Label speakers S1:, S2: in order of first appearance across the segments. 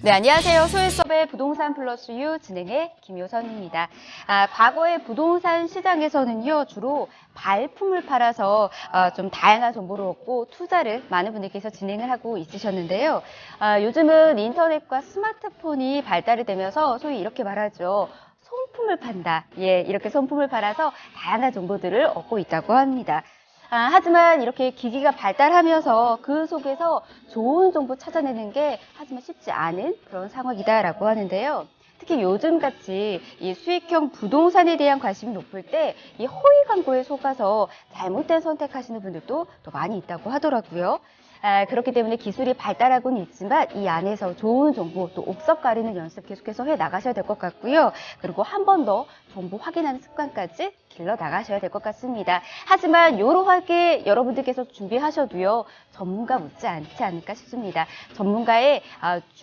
S1: 네, 안녕하세요. 소일섭의 부동산 플러스 유 진행의 김효선입니다. 과거의 부동산 시장에서는요, 주로 발품을 팔아서 좀 다양한 정보를 얻고 투자를 많은 분들께서 진행을 하고 있으셨는데요. 요즘은 인터넷과 스마트폰이 발달이 되면서 소위 이렇게 말하죠. 손품을 판다. 예, 이렇게 손품을 팔아서 다양한 정보들을 얻고 있다고 합니다. 하지만 이렇게 기기가 발달하면서 그 속에서 좋은 정보 찾아내는 게 하지만 쉽지 않은 그런 상황이다라고 하는데요. 특히 요즘같이 이 수익형 부동산에 대한 관심이 높을 때 이 허위 광고에 속아서 잘못된 선택하시는 분들도 또 많이 있다고 하더라고요. 그렇기 때문에 기술이 발달하고는 있지만 이 안에서 좋은 정보 또 옥석 가리는 연습 계속해서 해 나가셔야 될 것 같고요. 그리고 한 번 더 정보 확인하는 습관까지 길러 나가셔야 될 것 같습니다. 하지만 요러하게 여러분들께서 준비하셔도요. 전문가 묻지 않지 않을까 싶습니다. 전문가의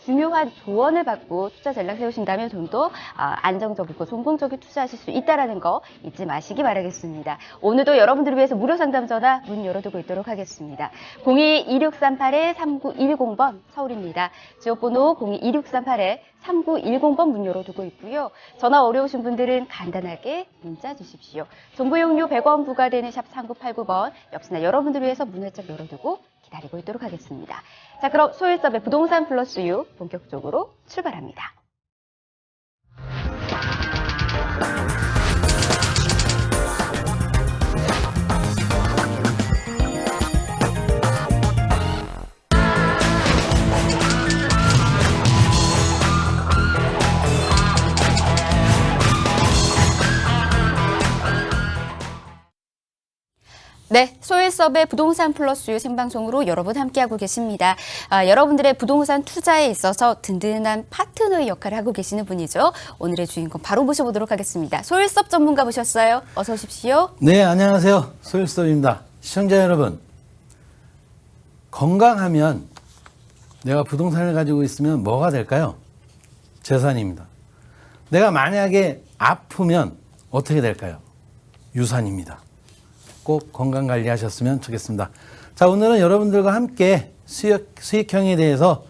S1: 중요한 조언을 받고 투자 전략 세우신다면 좀 더 안정적이고 성공적인 투자하실 수 있다는 거 잊지 마시기 바라겠습니다. 오늘도 여러분들을 위해서 무료 상담 전화 문 열어두고 있도록 하겠습니다. 02-2638-3910번 서울입니다. 지역번호 02-2638-3910번 문 열어두고 있고요. 전화 어려우신 분들은 간단하게 문자 주십시오. 정보 용료 100원 부과되는 샵 3989번 역시나 여러분들을 위해서 문 활짝 열어두고 기다리고 있도록 하겠습니다. 자, 그럼 소일섭의 부동산 플러스 유 본격적으로 출발합니다. 네, 소일섭의 부동산 플러스 유 생방송으로 여러분 함께하고 계십니다. 여러분들의 부동산 투자에 있어서 든든한 파트너의 역할을 하고 계시는 분이죠. 오늘의 주인공 바로 모셔보도록 하겠습니다. 소일섭 전문가 모셨어요. 어서 오십시오.
S2: 네, 안녕하세요. 소일섭입니다. 시청자 여러분, 건강하면 내가 부동산을 가지고 있으면 뭐가 될까요? 재산입니다. 내가 만약에 아프면 어떻게 될까요? 유산입니다. 꼭 건강관리 하셨으면 좋겠습니다. 자, 오늘은 여러분들과 함께 수익형에 대해서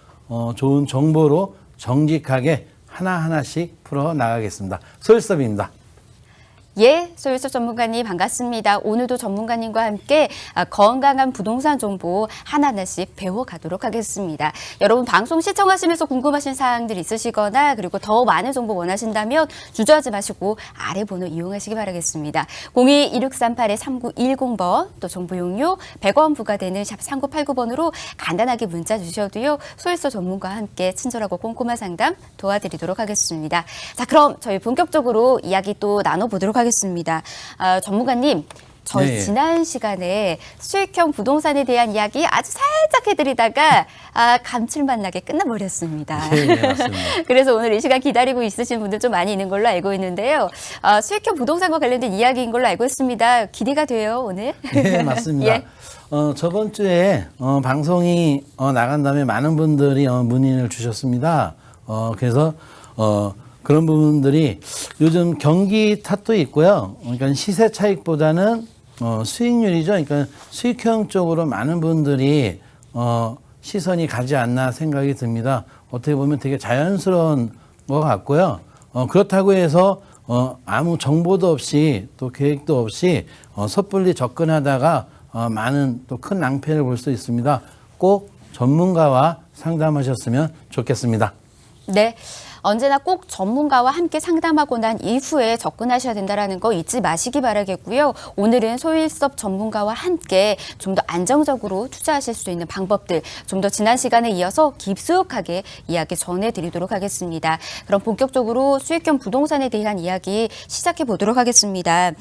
S2: 좋은 정보로 정직하게 하나하나씩 풀어나가겠습니다. 소일섭입니다.
S1: 예, 소일섭 전문가님 반갑습니다. 오늘도 전문가님과 함께 건강한 부동산 정보 하나하나씩 배워가도록 하겠습니다. 여러분 방송 시청하시면서 궁금하신 사항들 있으시거나 그리고 더 많은 정보 원하신다면 주저하지 마시고 아래 번호 이용하시기 바라겠습니다. 02-2638-3910번 또 정보 용료 100원 부과되는 샵 3989번으로 간단하게 문자 주셔도요. 소일섭 전문가와 함께 친절하고 꼼꼼한 상담 도와드리도록 하겠습니다. 자, 그럼 저희 본격적으로 이야기 또 나눠보도록 하겠습니다. 전문가님, 저희
S2: 네.
S1: 지난 시간에 수익형 부동산에 대한 이야기 아주 살짝 해드리다가 감칠맛 나게 끝나버렸습니다.
S2: 네, 네, 맞습니다.
S1: 그래서 오늘 이 시간 기다리고 있으신 분들 좀 많이 있는 걸로 알고 있는데요. 수익형 부동산과 관련된 이야기인 걸로 알고 있습니다. 기대가 돼요, 오늘.
S2: 네, 맞습니다.
S1: 예.
S2: 저번 주에 방송이 나간 다음에 많은 분들이 문의를 주셨습니다. 그래서 그런 부분들이 요즘 경기 탓도 있고요. 그러니까 시세 차익보다는 수익률이죠. 그러니까 수익형 쪽으로 많은 분들이 시선이 가지 않나 생각이 듭니다. 어떻게 보면 되게 자연스러운 것 같고요. 그렇다고 해서 아무 정보도 없이 또 계획도 없이 섣불리 접근하다가 많은 또 큰 낭패를 볼 수 있습니다. 꼭 전문가와 상담하셨으면 좋겠습니다.
S1: 네. 언제나 꼭 전문가와 함께 상담하고 난 이후에 접근하셔야 된다는 거 잊지 마시기 바라겠고요. 오늘은 소일섭 전문가와 함께 좀 더 안정적으로 투자하실 수 있는 방법들 좀 더 지난 시간에 이어서 깊숙하게 이야기 전해드리도록 하겠습니다. 그럼 본격적으로 수익형 부동산에 대한 이야기 시작해 보도록 하겠습니다.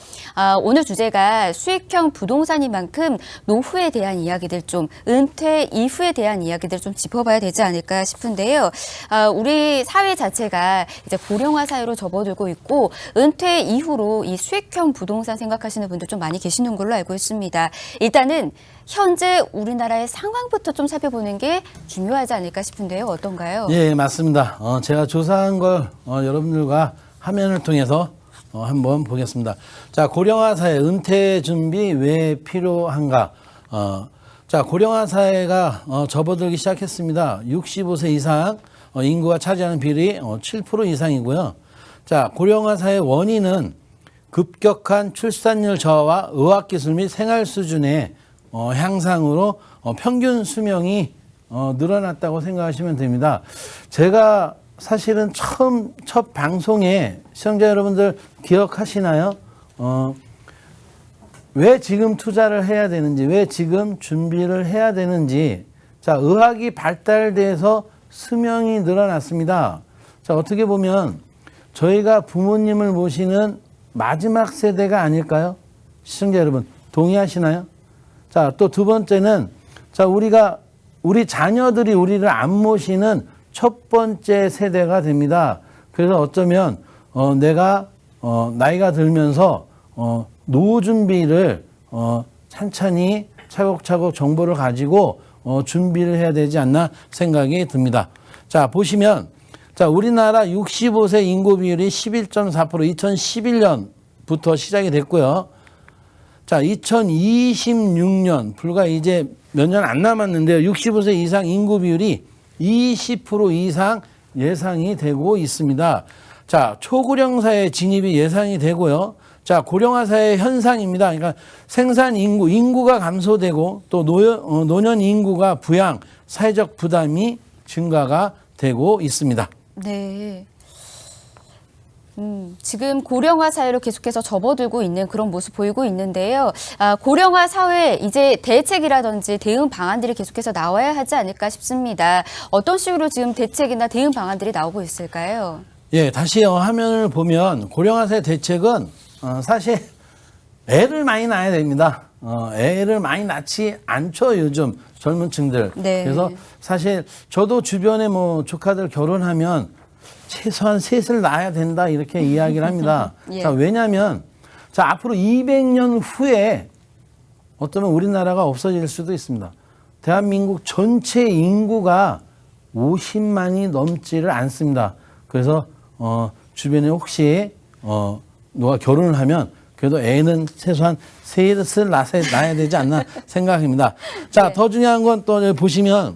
S1: 오늘 주제가 수익형 부동산인 만큼 노후에 대한 이야기들 좀 은퇴 이후에 대한 이야기들 좀 짚어봐야 되지 않을까 싶은데요. 우리 사회 자체가 이제 고령화 사회로 접어들고 있고 은퇴 이후로 이 수익형 부동산 생각하시는 분들 좀 많이 계시는 걸로 알고 있습니다. 일단은 현재 우리나라의 상황부터 좀 살펴보는 게 중요하지 않을까 싶은데요. 어떤가요?
S2: 예, 맞습니다. 제가 조사한 걸 여러분들과 화면을 통해서 한번 보겠습니다. 자, 고령화 사회 은퇴 준비 왜 필요한가? 자, 고령화 사회가 접어들기 시작했습니다. 65세 이상 인구가 차지하는 비율이 7% 이상이고요. 자, 고령화 사회의 원인은 급격한 출산율 저하와 의학기술 및 생활 수준의 향상으로 평균 수명이 늘어났다고 생각하시면 됩니다. 제가 사실은 첫 방송에 시청자 여러분들 기억하시나요? 왜 지금 투자를 해야 되는지, 왜 지금 준비를 해야 되는지. 자, 의학이 발달돼서 수명이 늘어났습니다. 자, 어떻게 보면 저희가 부모님을 모시는 마지막 세대가 아닐까요? 시청자 여러분, 동의하시나요? 자, 또 두 번째는, 자, 우리 자녀들이 우리를 안 모시는 첫 번째 세대가 됩니다. 그래서 어쩌면, 내가, 나이가 들면서, 노후 준비를, 찬찬히 차곡차곡 정보를 가지고, 준비를 해야 되지 않나 생각이 듭니다. 자, 보시면, 자, 우리나라 65세 인구 비율이 11.4% 2011년부터 시작이 됐고요. 자, 2026년, 불과 이제 몇 년 안 남았는데요. 65세 이상 인구 비율이 20% 이상 예상이 되고 있습니다. 자, 초고령 사회 진입이 예상이 되고요. 자, 고령화 사회 현상입니다. 그러니까 생산 인구가 감소되고 또 노년 인구가 부양, 사회적 부담이 증가가 되고 있습니다.
S1: 네. 지금 고령화 사회로 계속해서 접어들고 있는 그런 모습 보이고 있는데요. 고령화 사회 이제 대책이라든지 대응 방안들이 계속해서 나와야 하지 않을까 싶습니다. 어떤 식으로 지금 대책이나 대응 방안들이 나오고 있을까요?
S2: 예, 다시 화면을 보면 고령화 사회 대책은 사실 애를 많이 낳아야 됩니다. 애를 많이 낳지 않죠, 요즘 젊은 층들.
S1: 네.
S2: 그래서 사실 저도 주변에 뭐 조카들 결혼하면 최소한 셋을 낳아야 된다 이렇게 이야기를 합니다.
S1: 예.
S2: 자, 왜냐하면 자, 앞으로 200년 후에 어쩌면 우리나라가 없어질 수도 있습니다. 대한민국 전체 인구가 50만이 넘지를 않습니다. 그래서 주변에 혹시 누가 결혼을 하면 그래도 애는 최소한 셋을 낳아야 되지 않나 생각합니다. 자,
S1: 네.
S2: 더 중요한 건 또 보시면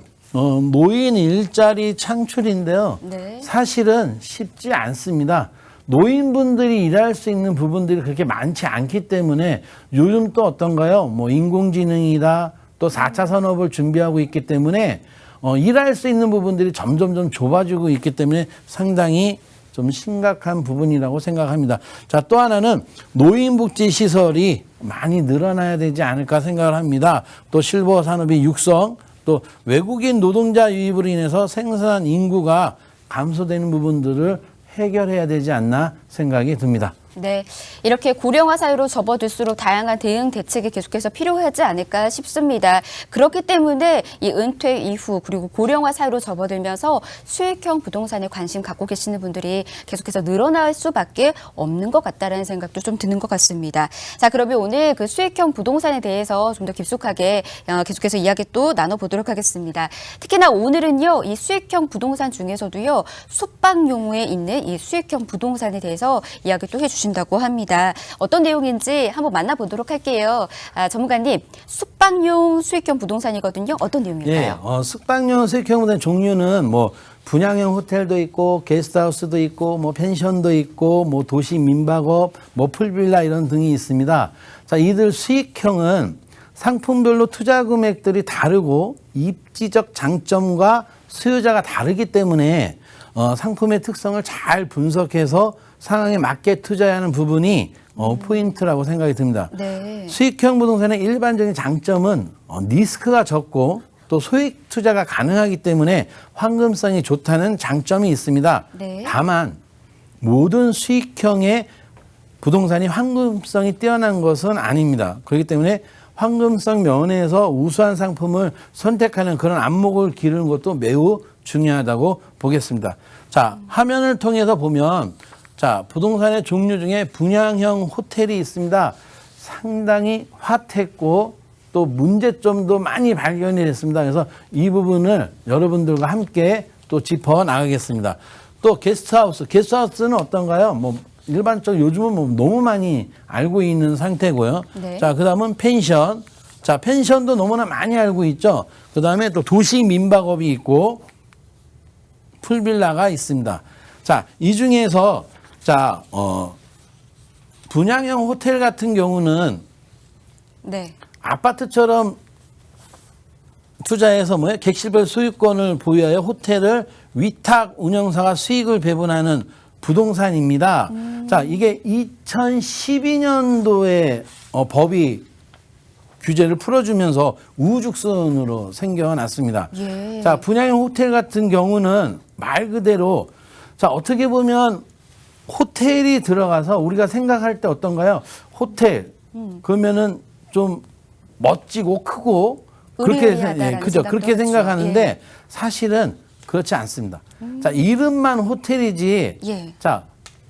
S2: 노인 일자리 창출인데요.
S1: 네.
S2: 사실은 쉽지 않습니다. 노인분들이 일할 수 있는 부분들이 그렇게 많지 않기 때문에 요즘 또 어떤가요? 뭐 인공지능이다, 또 4차 산업을 준비하고 있기 때문에 일할 수 있는 부분들이 점점 좁아지고 있기 때문에 상당히 좀 심각한 부분이라고 생각합니다. 자, 또 하나는 노인복지 시설이 많이 늘어나야 되지 않을까 생각을 합니다. 또 실버 산업의 육성, 또 외국인 노동자 유입으로 인해서 생산 인구가 감소되는 부분들을 해결해야 되지 않나 생각이 듭니다.
S1: 네, 이렇게 고령화 사회로 접어들수록 다양한 대응 대책이 계속해서 필요하지 않을까 싶습니다. 그렇기 때문에 이 은퇴 이후 그리고 고령화 사회로 접어들면서 수익형 부동산에 관심 갖고 계시는 분들이 계속해서 늘어날 수밖에 없는 것 같다라는 생각도 좀 드는 것 같습니다. 자, 그러면 오늘 그 수익형 부동산에 대해서 좀 더 깊숙하게 계속해서 이야기 또 나눠보도록 하겠습니다. 특히나 오늘은요, 이 수익형 부동산 중에서도요, 숙박용에 있는 이 수익형 부동산에 대해서 이야기 또 해주십니다. 다고 합니다. 어떤 내용인지 한번 만나보도록 할게요. 전문가님, 숙박용 수익형 부동산이거든요. 어떤 내용일까요?
S2: 예, 숙박용 수익형 부동산 종류는 뭐 분양형 호텔도 있고 게스트하우스도 있고 뭐 펜션도 있고 뭐 도시 민박업, 뭐 풀빌라 이런 등이 있습니다. 자, 이들 수익형은 상품별로 투자 금액들이 다르고 입지적 장점과 수요자가 다르기 때문에 상품의 특성을 잘 분석해서 상황에 맞게 투자해야 하는 부분이 포인트라고 생각이 듭니다.
S1: 네.
S2: 수익형 부동산의 일반적인 장점은 리스크가 적고 또 소액 투자가 가능하기 때문에 황금성이 좋다는 장점이 있습니다.
S1: 네.
S2: 다만 모든 수익형의 부동산이 황금성이 뛰어난 것은 아닙니다. 그렇기 때문에 황금성 면에서 우수한 상품을 선택하는 그런 안목을 기르는 것도 매우 중요하다고 보겠습니다. 자, 화면을 통해서 보면 자, 부동산의 종류 중에 분양형 호텔이 있습니다. 상당히 핫했고 또 문제점도 많이 발견이 됐습니다. 그래서 이 부분을 여러분들과 함께 또 짚어 나가겠습니다. 또 게스트하우스. 게스트하우스는 어떤가요? 뭐 일반적으로 요즘은 뭐 너무 많이 알고 있는 상태고요.
S1: 네.
S2: 자, 그다음은 펜션. 자, 펜션도 너무나 많이 알고 있죠. 그다음에 또 도시 민박업이 있고 풀빌라가 있습니다. 자, 이 중에서 자, 분양형 호텔 같은 경우는
S1: 네.
S2: 아파트처럼 투자해서 뭐예요? 객실별 소유권을 보유하여 호텔을 위탁 운영사가 수익을 배분하는 부동산입니다. 자, 이게 2012년도에 법이 규제를 풀어주면서 우후죽순으로 생겨났습니다.
S1: 예.
S2: 자, 분양형 호텔 같은 경우는 말 그대로 자, 어떻게 보면 호텔이 들어가서 우리가 생각할 때 어떤가요? 호텔 그러면은 좀 멋지고 크고 그렇게
S1: 의리의리하다라는
S2: 그죠?
S1: 생각도
S2: 그렇게
S1: 하죠.
S2: 생각하는데
S1: 예.
S2: 사실은 그렇지 않습니다. 자, 이름만 호텔이지.
S1: 예.
S2: 자,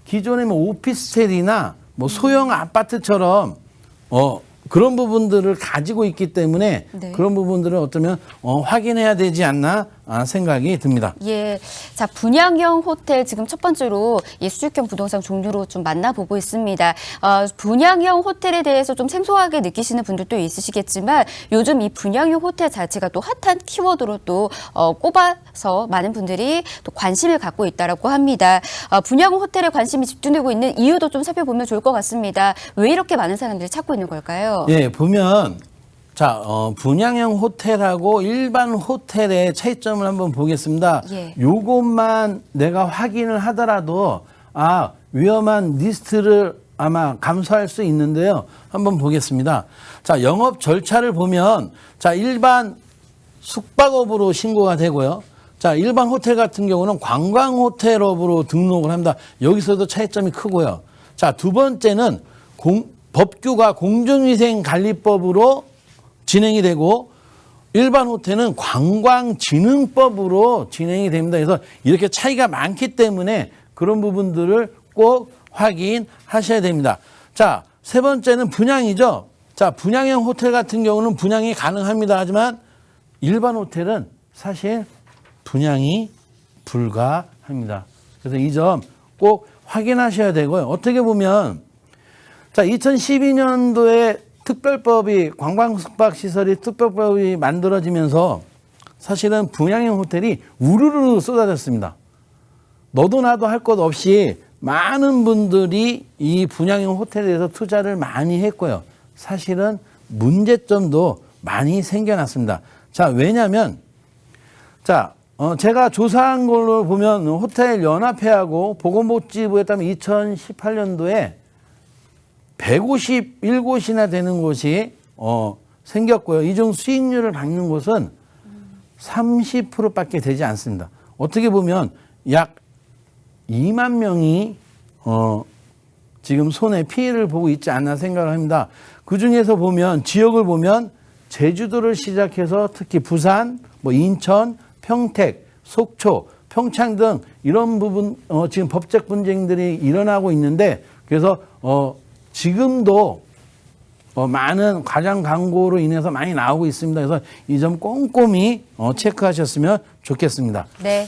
S2: 기존의 뭐 오피스텔이나 뭐 소형 아파트처럼 그런 부분들을 가지고 있기 때문에
S1: 네.
S2: 그런 부분들을 어쩌면 확인해야 되지 않나 생각이 듭니다.
S1: 예. 자, 분양형 호텔 지금 첫 번째로 이 수익형 부동산 종류로 좀 만나보고 있습니다. 분양형 호텔에 대해서 좀 생소하게 느끼시는 분들도 있으시겠지만 요즘 이 분양형 호텔 자체가 또 핫한 키워드로 또 꼽아서 많은 분들이 또 관심을 갖고 있다라고 합니다. 분양형 호텔에 관심이 집중되고 있는 이유도 좀 살펴보면 좋을 것 같습니다. 왜 이렇게 많은 사람들이 찾고 있는 걸까요?
S2: 예, 보면 자, 분양형 호텔하고 일반 호텔의 차이점을 한번 보겠습니다.
S1: 예.
S2: 요것만 내가 확인을 하더라도 위험한 리스트를 아마 감수할 수 있는데요. 한번 보겠습니다. 자, 영업 절차를 보면 자, 일반 숙박업으로 신고가 되고요. 자, 일반 호텔 같은 경우는 관광호텔업으로 등록을 합니다. 여기서도 차이점이 크고요. 자, 두 번째는 법규가 공중위생관리법으로 진행이 되고 일반 호텔은 관광진흥법으로 진행이 됩니다. 그래서 이렇게 차이가 많기 때문에 그런 부분들을 꼭 확인하셔야 됩니다. 자, 세 번째는 분양이죠. 자, 분양형 호텔 같은 경우는 분양이 가능합니다. 하지만 일반 호텔은 사실 분양이 불가합니다. 그래서 이 점 꼭 확인하셔야 되고요. 어떻게 보면 자, 2012년도에 특별법이 관광숙박시설이 특별법이 만들어지면서 사실은 분양형 호텔이 우르르 쏟아졌습니다. 너도 나도 할 것 없이 많은 분들이 이 분양형 호텔에 대해서 투자를 많이 했고요. 사실은 문제점도 많이 생겨났습니다. 자, 왜냐하면 자, 제가 조사한 걸로 보면 호텔 연합회하고 보건복지부에 따르면 2018년도에 151곳이나 되는 곳이 생겼고요. 이 중 수익률을 받는 곳은 30%밖에 되지 않습니다. 어떻게 보면 약 2만 명이 지금 손해 피해를 보고 있지 않나 생각을 합니다. 그중에서 보면 지역을 보면 제주도를 시작해서 특히 부산, 뭐 인천, 평택, 속초, 평창 등 이런 부분 지금 법적 분쟁들이 일어나고 있는데 그래서 지금도 많은 과장 광고로 인해서 많이 나오고 있습니다. 그래서 이 점 꼼꼼히 체크하셨으면 좋겠습니다.
S1: 네.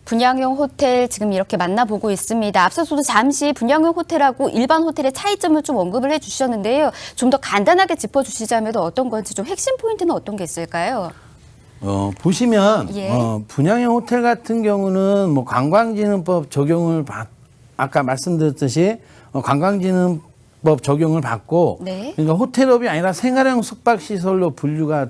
S1: 분양형 호텔 지금 이렇게 만나보고 있습니다. 앞서서도 잠시 분양형 호텔하고 일반 호텔의 차이점을 좀 언급을 해주셨는데요. 좀 더 간단하게 짚어주시자면 어떤 건지 좀 핵심 포인트는 어떤 게 있을까요?
S2: 보시면
S1: 예.
S2: 분양형 호텔 같은 경우는 뭐 관광진흥법 적용을 아까 말씀드렸듯이 관광진흥법 적용을 받고
S1: 네.
S2: 그러니까 호텔업이 아니라 생활형 숙박시설로 분류가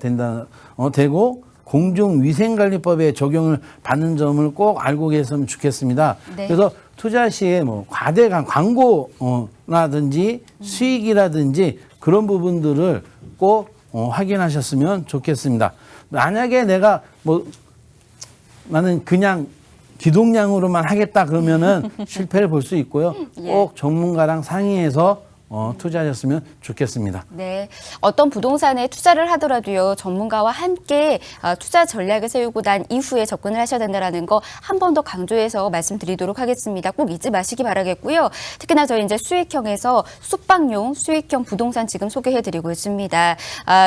S2: 되고 공중위생관리법에 적용을 받는 점을 꼭 알고 계셨으면 좋겠습니다.
S1: 네.
S2: 그래서 투자 시에 뭐 과대광 광고라든지 수익이라든지 그런 부분들을 꼭 확인하셨으면 좋겠습니다. 만약에 내가 나는 그냥 기동량으로만 하겠다 그러면은 실패를 볼 수 있고요. 꼭 전문가랑 상의해서 투자하셨으면 좋겠습니다.
S1: 네, 어떤 부동산에 투자를 하더라도요, 전문가와 함께 투자 전략을 세우고 난 이후에 접근을 하셔야 된다는 거 한 번 더 강조해서 말씀드리도록 하겠습니다. 꼭 잊지 마시기 바라겠고요. 특히나 저희 이제 수익형에서 숙박용, 수익형 부동산 지금 소개해드리고 있습니다.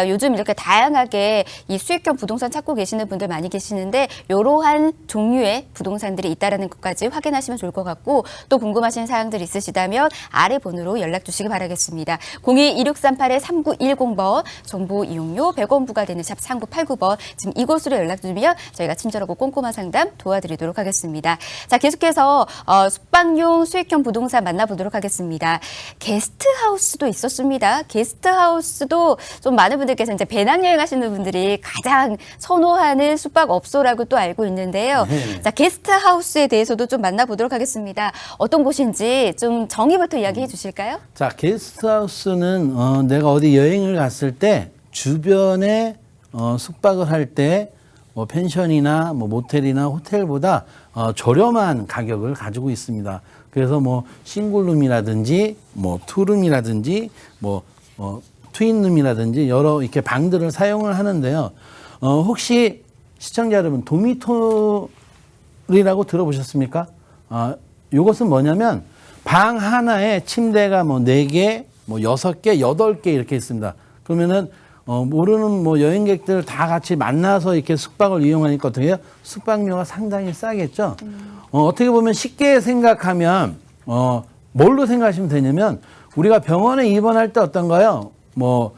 S1: 요즘 이렇게 다양하게 이 수익형 부동산 찾고 계시는 분들 많이 계시는데 이러한 종류의 부동산들이 있다는 것까지 확인하시면 좋을 것 같고 또 궁금하신 사항들 있으시다면 아래 번호로 연락 주시기 바라겠습니다. 02-2638-3910번 정보 이용료 100원 부과되는 샵 3989번 지금 이곳으로 연락 주시면 저희가 친절하고 꼼꼼한 상담 도와드리도록 하겠습니다. 자, 계속해서 숙박용 수익형 부동산 만나보도록 하겠습니다. 게스트하우스도 있었습니다. 게스트하우스도 좀 많은 분들께서 이제 배낭여행 하시는 분들이 가장 선호하는 숙박업소라고 또 알고 있는데요. 자, 게스트하우스에 대해서도 좀 만나보도록 하겠습니다. 어떤 곳인지 좀 정의부터 이야기해 주실까요?
S2: 자, 게스트하우스는 내가 어디 여행을 갔을 때 주변에 숙박을 할 때 뭐 펜션이나 뭐 모텔이나 호텔보다 저렴한 가격을 가지고 있습니다. 그래서 뭐 싱글룸이라든지 뭐 투룸이라든지 뭐 트윈룸이라든지 여러 이렇게 방들을 사용을 하는데요. 혹시 시청자 여러분 도미토리라고 들어보셨습니까? 이것은 뭐냐면 방 하나에 침대가 뭐 4개, 뭐 6개, 8개 이렇게 있습니다. 그러면은 모르는 뭐 여행객들 다 같이 만나서 이렇게 숙박을 이용하니까 어떻게 해요? 숙박료가 상당히 싸겠죠. 어떻게 보면 쉽게 생각하면 뭘로 생각하시면 되냐면 우리가 병원에 입원할 때 어떤가요? 뭐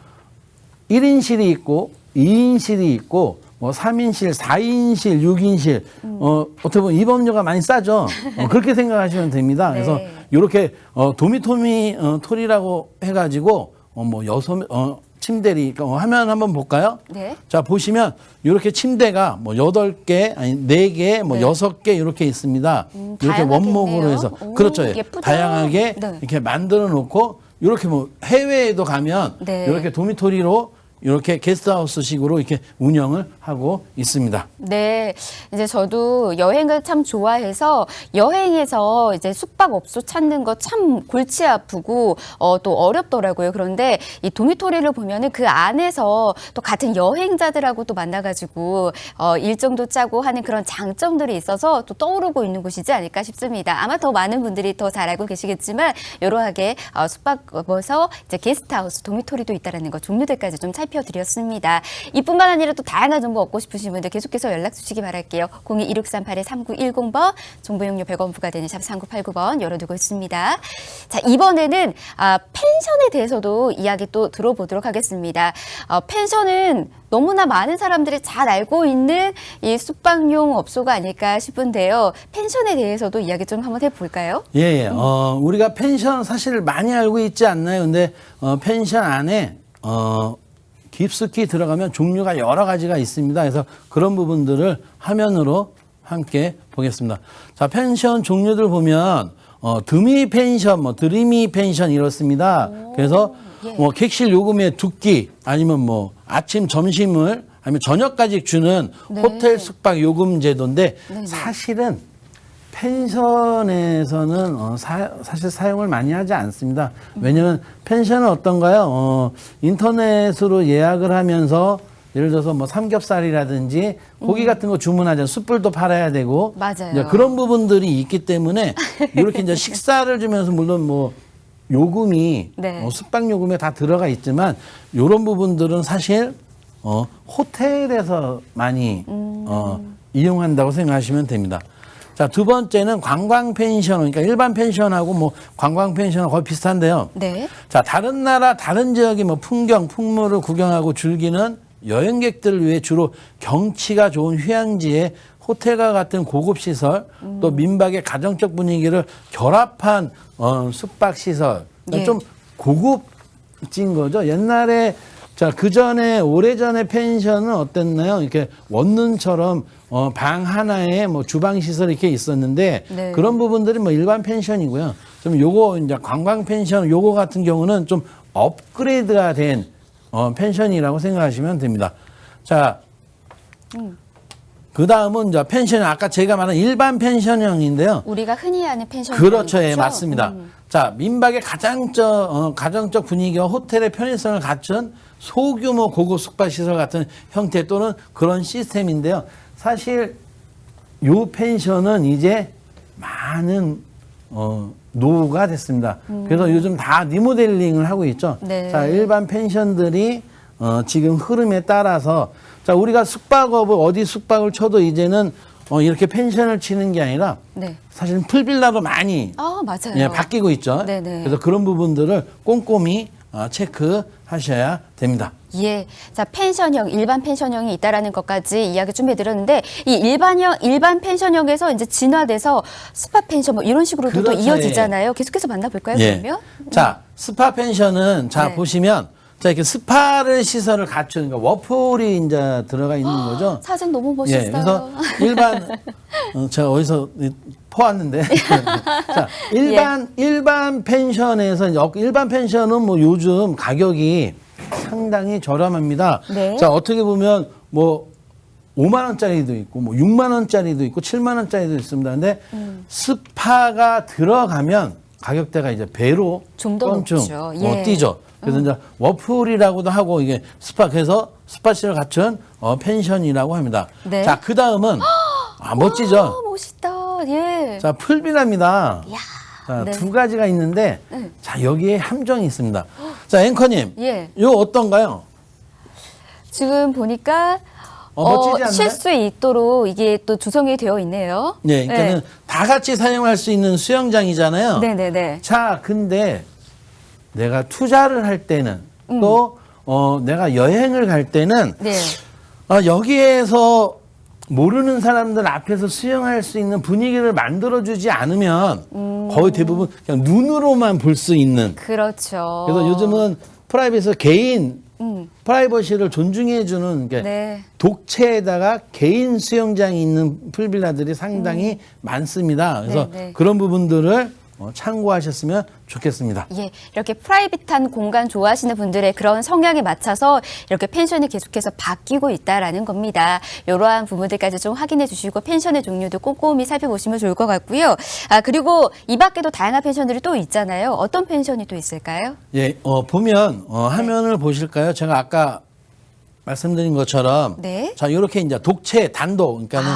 S2: 1인실이 있고 2인실이 있고 뭐 3인실, 4인실, 6인실 어떻게 보면 입원료가 많이 싸죠. 그렇게 생각하시면 됩니다.
S1: 네.
S2: 그래서 이렇게 도미토리라고 해가지고 뭐 6 침대리 화면 한번 볼까요?
S1: 네.
S2: 자, 보시면 이렇게 침대가 뭐 8개, 아니 4개, 뭐
S1: 네.
S2: 6개 이렇게 있습니다. 이렇게
S1: 다양하게
S2: 원목으로
S1: 있네요.
S2: 해서
S1: 오,
S2: 그렇죠.
S1: 예쁘다.
S2: 다양하게
S1: 네.
S2: 이렇게 만들어 놓고 이렇게 뭐 해외에도 가면
S1: 네.
S2: 이렇게 도미토리로 이렇게 게스트하우스식으로 이렇게 운영을 하고 있습니다.
S1: 네, 이제 저도 여행을 참 좋아해서 여행에서 이제 숙박업소 찾는 거 참 골치 아프고 또 어렵더라고요. 그런데 이 도미토리를 보면은 그 안에서 또 같은 여행자들하고 또 만나가지고 일정도 짜고 하는 그런 장점들이 있어서 또 떠오르고 있는 곳이지 않을까 싶습니다. 아마 더 많은 분들이 더 잘 알고 계시겠지만 이러하게 숙박업에서 이제 게스트하우스, 도미토리도 있다라는 거 종류들까지 좀 살펴드렸습니다. 이뿐만 아니라 또 다양한 정보 얻고 싶으신 분들 계속해서 연락 주시기 바랄게요. 02-2638-3910번 정보 이용료 100원 부과되는 샵 3989번 열어두고 있습니다. 자, 이번에는 펜션에 대해서도 이야기 또 들어보도록 하겠습니다. 펜션은 너무나 많은 사람들이 잘 알고 있는 이 숙박용 업소가 아닐까 싶은데요. 펜션에 대해서도 이야기 좀 한번 해볼까요?
S2: 예. 우리가 펜션 사실 많이 알고 있지 않나요? 근데 펜션 안에 깊숙이 들어가면 종류가 여러 가지가 있습니다. 그래서 그런 부분들을 화면으로 함께 보겠습니다. 자, 펜션 종류들 보면 드미 펜션, 뭐 드리미 펜션 이렇습니다. 그래서
S1: 예.
S2: 뭐 객실 요금의 두끼 아니면 뭐 아침 점심을 아니면 저녁까지 주는
S1: 네.
S2: 호텔 숙박 요금 제도인데
S1: 네네.
S2: 사실은 펜션에서는 사실 사용을 많이 하지 않습니다. 왜냐하면 펜션은 어떤가요? 인터넷으로 예약을 하면서 예를 들어서 뭐 삼겹살이라든지 고기 같은 거 주문하잖아요. 숯불도 팔아야 되고
S1: 맞아요.
S2: 이제 그런 부분들이 있기 때문에 이렇게 이제 식사를 주면서 물론 뭐 요금이
S1: 네.
S2: 숙박 요금에 다 들어가 있지만 이런 부분들은 사실 호텔에서 많이 이용한다고 생각하시면 됩니다. 자, 두 번째는 관광 펜션, 그러니까 일반 펜션하고 뭐 관광 펜션하고 거의 비슷한데요.
S1: 네.
S2: 자, 다른 나라, 다른 지역의 뭐 풍경, 풍물을 구경하고 즐기는 여행객들을 위해 주로 경치가 좋은 휴양지에 호텔과 같은 고급 시설, 또 민박의 가정적 분위기를 결합한 숙박 시설,
S1: 예.
S2: 좀 고급진 거죠. 옛날에 자, 그 전에 오래전에 펜션은 어땠나요? 이렇게 원룸처럼 방 하나에 뭐 주방 시설 이렇게 있었는데
S1: 네.
S2: 그런 부분들이 뭐 일반 펜션이고요. 좀 요거 이제 관광 펜션 요거 같은 경우는 좀 업그레이드가 된 펜션이라고 생각하시면 됩니다. 자, 그 다음은 이제 펜션, 아까 제가 말한 일반 펜션형인데요.
S1: 우리가 흔히 아는 펜션.
S2: 그렇죠. 예, 맞습니다. 자, 민박의 가정적 분위기와 호텔의 편의성을 갖춘 소규모 고급 숙박시설 같은 형태 또는 그런 시스템인데요. 사실 요 펜션은 이제 많은 노후가 됐습니다. 그래서 요즘 다 리모델링을 하고 있죠.
S1: 네.
S2: 자, 일반 펜션들이 지금 흐름에 따라서 자, 우리가 숙박업을 어디 숙박을 쳐도 이제는 이렇게 펜션을 치는 게 아니라
S1: 네.
S2: 사실은 풀빌라로 많이
S1: 맞아요.
S2: 예, 바뀌고 있죠.
S1: 네네.
S2: 그래서 그런 부분들을 꼼꼼히 체크하셔야 됩니다.
S1: 예. 자, 펜션형, 일반 펜션형이 있다라는 것까지 이야기 준비해드렸는데, 이 일반 펜션형에서 이제 진화돼서 스파 펜션 뭐 이런 식으로도 또
S2: 그렇죠.
S1: 이어지잖아요. 계속해서 만나볼까요,
S2: 예.
S1: 그러면?
S2: 자, 스파 펜션은 자,
S1: 네.
S2: 보시면 자, 이렇게 스파를 시설을 갖춘 그러니까 워플이 이제 들어가 있는 거죠.
S1: 사진 너무 멋있어요.
S2: 예, 그래서 일반 제가 어디서 퍼왔는데 자, 일반 펜션에서 일반 펜션은 뭐 요즘 가격이 상당히 저렴합니다.
S1: 네.
S2: 자, 어떻게 보면 뭐 5만 원짜리도 있고 뭐 6만 원짜리도 있고 7만 원짜리도 있습니다. 근데 스파가 들어가면 가격대가 이제 배로
S1: 좀더
S2: 껑충
S1: 높죠. 예.
S2: 뛰죠. 그래서 이제 워플이라고도 하고 이게 스파, 그래서 스파시를 갖춘 펜션이라고 합니다.
S1: 네.
S2: 자, 그 다음은 멋지죠.
S1: 멋있다. 예.
S2: 자, 풀빌라입니다.
S1: 이야.
S2: 자,
S1: 네.
S2: 두 가지가 있는데 자, 여기에 함정이 있습니다. 자, 앵커님,
S1: 예.
S2: 요 어떤가요?
S1: 지금 보니까
S2: 멋지지 않나요?
S1: 쉴 수 있도록 이게 또 조성이 되어 있네요.
S2: 네, 그러니까는 다 같이 사용할 수 있는 수영장이잖아요.
S1: 네네네.
S2: 자, 근데 내가 투자를 할 때는 또 내가 여행을 갈 때는
S1: 네.
S2: 여기에서 모르는 사람들 앞에서 수영할 수 있는 분위기를 만들어주지 않으면 거의 대부분 그냥 눈으로만 볼 수 있는.
S1: 그렇죠.
S2: 그래서 요즘은 프라이빗에서 개인 프라이버시를 존중해주는
S1: 네.
S2: 독채에다가 개인 수영장이 있는 풀빌라들이 상당히 많습니다. 그래서
S1: 네, 네.
S2: 그런 부분들을 참고하셨으면 좋겠습니다.
S1: 예, 이렇게 프라이빗한 공간 좋아하시는 분들의 그런 성향에 맞춰서 이렇게 펜션이 계속해서 바뀌고 있다라는 겁니다. 이러한 부분들까지 좀 확인해 주시고 펜션의 종류도 꼼꼼히 살펴보시면 좋을 것 같고요. 그리고 이 밖에도 다양한 펜션들이 또 있잖아요. 어떤 펜션이 또 있을까요?
S2: 예, 보면 화면을 보실까요? 제가 아까 말씀드린 것처럼
S1: 네.
S2: 자, 이렇게 이제 독채 단독, 그러니까는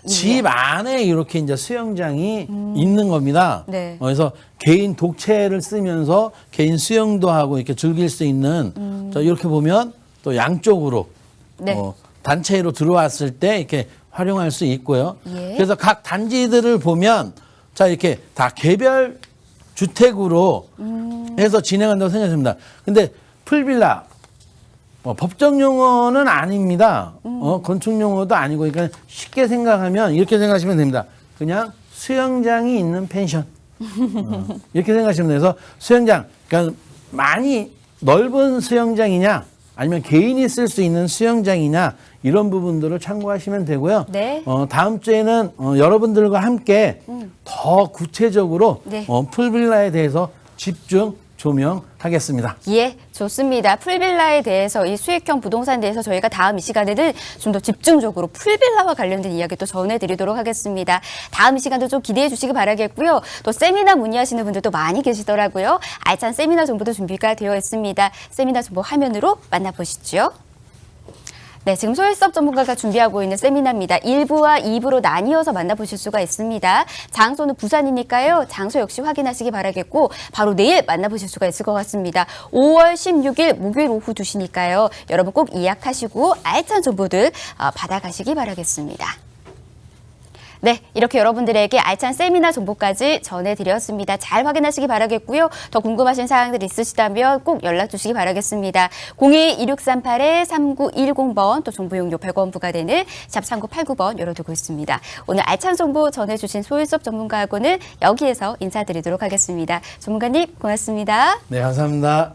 S1: 예.
S2: 집 안에 이렇게 이제 수영장이 있는 겁니다.
S1: 네.
S2: 그래서 개인 독채를 쓰면서 개인 수영도 하고 이렇게 즐길 수 있는 자, 이렇게 보면 또 양쪽으로
S1: 네.
S2: 단체로 들어왔을 때 이렇게 활용할 수 있고요.
S1: 예.
S2: 그래서 각 단지들을 보면 자, 이렇게 다 개별 주택으로 해서 진행한다고 생각합니다. 근데 풀빌라 법정 용어는 아닙니다. 건축 용어도 아니고, 그러니까 쉽게 생각하면 이렇게 생각하시면 됩니다. 그냥 수영장이 있는 펜션. 이렇게 생각하시면 돼서 수영장, 그러니까 많이 넓은 수영장이냐, 아니면 개인이 쓸 수 있는 수영장이냐, 이런 부분들을 참고하시면 되고요.
S1: 네.
S2: 다음 주에는 여러분들과 함께 더 구체적으로
S1: 네.
S2: 풀빌라에 대해서 집중 조명하겠습니다.
S1: 예, 좋습니다. 풀빌라에 대해서 이 수익형 부동산에 대해서 저희가 다음 이 시간에는 좀 더 집중적으로 풀빌라와 관련된 이야기 또 전해드리도록 하겠습니다. 다음 이 시간도 좀 기대해 주시기 바라겠고요. 또 세미나 문의하시는 분들도 많이 계시더라고요. 알찬 세미나 정보도 준비가 되어 있습니다. 세미나 정보 화면으로 만나보시죠. 네, 지금 소유수업 전문가가 준비하고 있는 세미나입니다. 1부와 2부로 나뉘어서 만나보실 수가 있습니다. 장소는 부산이니까요. 장소 역시 확인하시기 바라겠고 바로 내일 만나보실 수가 있을 것 같습니다. 5월 16일 목요일 오후 2시니까요. 여러분 꼭 예약하시고 알찬 정보들 받아가시기 바라겠습니다. 네, 이렇게 여러분들에게 알찬 세미나 정보까지 전해드렸습니다. 잘 확인하시기 바라겠고요. 더 궁금하신 사항들 있으시다면 꼭 연락 주시기 바라겠습니다. 02-2638-3910번 또 정보 용료 100원 부과되는 샵 3989번 열어두고 있습니다. 오늘 알찬 정보 전해주신 소유수업 전문가하고는 여기에서 인사드리도록 하겠습니다. 전문가님 고맙습니다.
S2: 네, 감사합니다.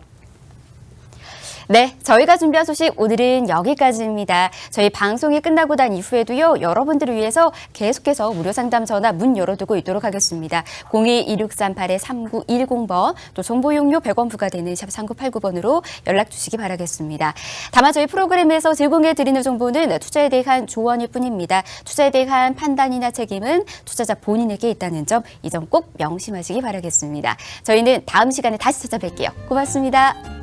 S1: 네, 저희가 준비한 소식 오늘은 여기까지입니다. 저희 방송이 끝나고 난 이후에도요, 여러분들을 위해서 계속해서 무료 상담 전화 문 열어두고 있도록 하겠습니다. 02-2638-3910번, 또 정보 이용료 100원 부과되는 샵 3989번으로 연락 주시기 바라겠습니다. 다만 저희 프로그램에서 제공해드리는 정보는 투자에 대한 조언일 뿐입니다. 투자에 대한 판단이나 책임은 투자자 본인에게 있다는 점, 이 점 꼭 명심하시기 바라겠습니다. 저희는 다음 시간에 다시 찾아뵐게요. 고맙습니다.